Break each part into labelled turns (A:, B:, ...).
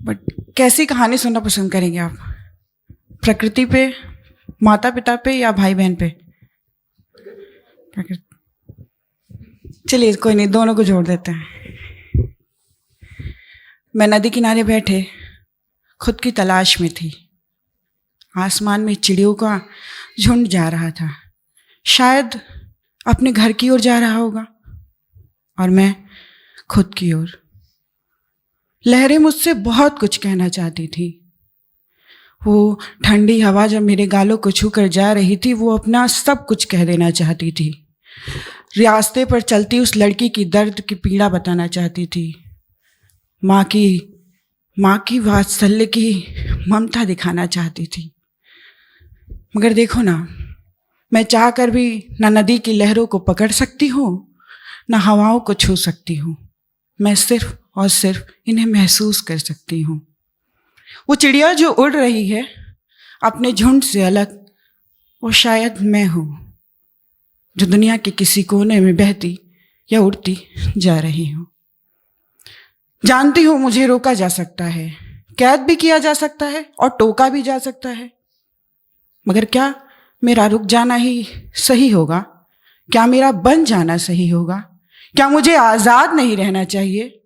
A: But कैसी कहानी सुनना पसंद करेंगे आप? प्रकृति पे, माता पिता पे, या भाई बहन पे? चलिए कोई नहीं, दोनों को जोड़ देते हैं। मैं नदी किनारे बैठे खुद की तलाश में थी। आसमान में चिड़ियों का झुंड जा रहा था, शायद अपने घर की ओर जा रहा होगा, और मैं खुद की ओर। लहरें मुझसे बहुत कुछ कहना चाहती थी। वो ठंडी हवा जब मेरे गालों को छू कर जा रही थी, वो अपना सब कुछ कह देना चाहती थी। रास्ते पर चलती उस लड़की की दर्द की पीड़ा बताना चाहती थी। माँ की वात्सल्य की ममता दिखाना चाहती थी। मगर देखो ना, मैं चाहकर भी ना नदी की लहरों को पकड़ सकती हूँ, ना हवाओं को छू सकती हूँ। मैं सिर्फ और सिर्फ इन्हें महसूस कर सकती हूँ। वो चिड़िया जो उड़ रही है अपने झुंड से अलग, वो शायद मैं हूँ, जो दुनिया के किसी कोने में बहती या उड़ती जा रही हूँ। जानती हूँ मुझे रोका जा सकता है, कैद भी किया जा सकता है और टोका भी जा सकता है, मगर क्या मेरा रुक जाना ही सही होगा? क्या मेरा बन जाना सही होगा? क्या मुझे आज़ाद नहीं रहना चाहिए?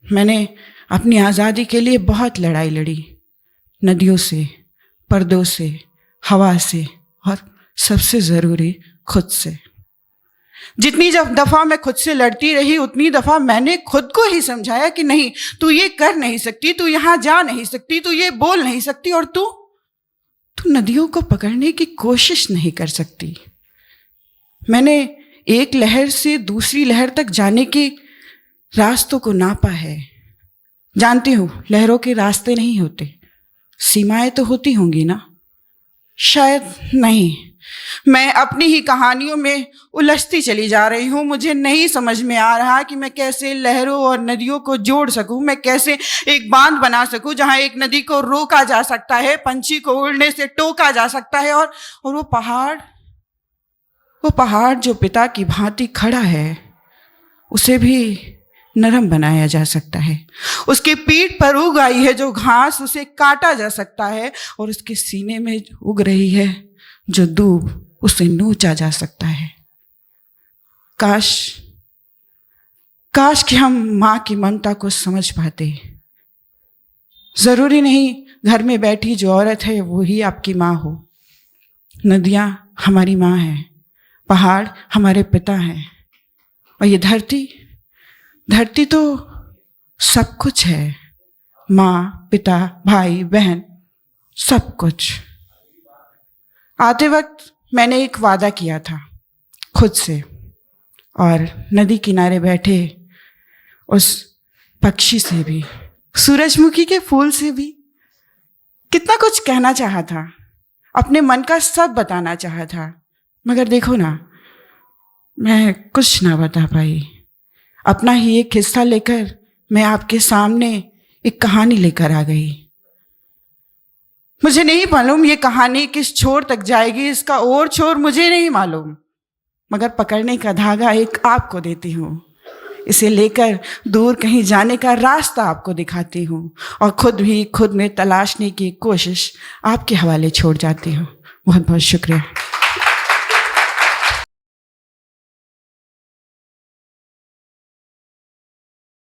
A: मैंने अपनी आज़ादी के लिए बहुत लड़ाई लड़ी, नदियों से, पर्दों से, हवा से, और सबसे ज़रूरी खुद से। जितनी दफ़ा मैं खुद से लड़ती रही, उतनी दफ़ा मैंने खुद को ही समझाया कि नहीं, तू ये कर नहीं सकती, तू यहाँ जा नहीं सकती, तू ये बोल नहीं सकती, और तू नदियों को पकड़ने की कोशिश नहीं कर सकती। मैंने एक लहर से दूसरी लहर तक जाने के रास्तों को नापा है। जानती हूँ लहरों के रास्ते नहीं होते, सीमाएं तो होती होंगी ना? शायद नहीं। मैं अपनी ही कहानियों में उलझती चली जा रही हूँ। मुझे नहीं समझ में आ रहा कि मैं कैसे लहरों और नदियों को जोड़ सकूँ। मैं कैसे एक बांध बना सकूँ जहाँ एक नदी को रोका जा सकता है, पंछी को उड़ने से टोका जा सकता है, और वो पहाड़ जो पिता की भांति खड़ा है, उसे भी नरम बनाया जा सकता है। उसकी पीठ पर उग आई है जो घास, उसे काटा जा सकता है, और उसके सीने में उग रही है जो दूब, उसे नोचा जा सकता है। काश कि हम माँ की ममता को समझ पाते। जरूरी नहीं घर में बैठी जो औरत है वो ही आपकी माँ हो। नदियाँ हमारी माँ हैं, पहाड़ हमारे पिता हैं, और ये धरती तो सब कुछ है। माँ, पिता, भाई, बहन, सब कुछ। आते वक्त मैंने एक वादा किया था खुद से, और नदी किनारे बैठे उस पक्षी से भी, सूरजमुखी के फूल से भी कितना कुछ कहना चाहा था, अपने मन का सब बताना चाहा था, मगर देखो ना, मैं कुछ ना बता पाई। अपना ही एक हिस्सा लेकर मैं आपके सामने एक कहानी लेकर आ गई। मुझे नहीं मालूम ये कहानी किस छोर तक जाएगी, इसका और छोर मुझे नहीं मालूम, मगर पकड़ने का धागा एक आपको देती हूँ। इसे लेकर दूर कहीं जाने का रास्ता आपको दिखाती हूँ, और खुद में तलाशने की कोशिश आपके हवाले छोड़ जाती हूँ। बहुत बहुत शुक्रिया।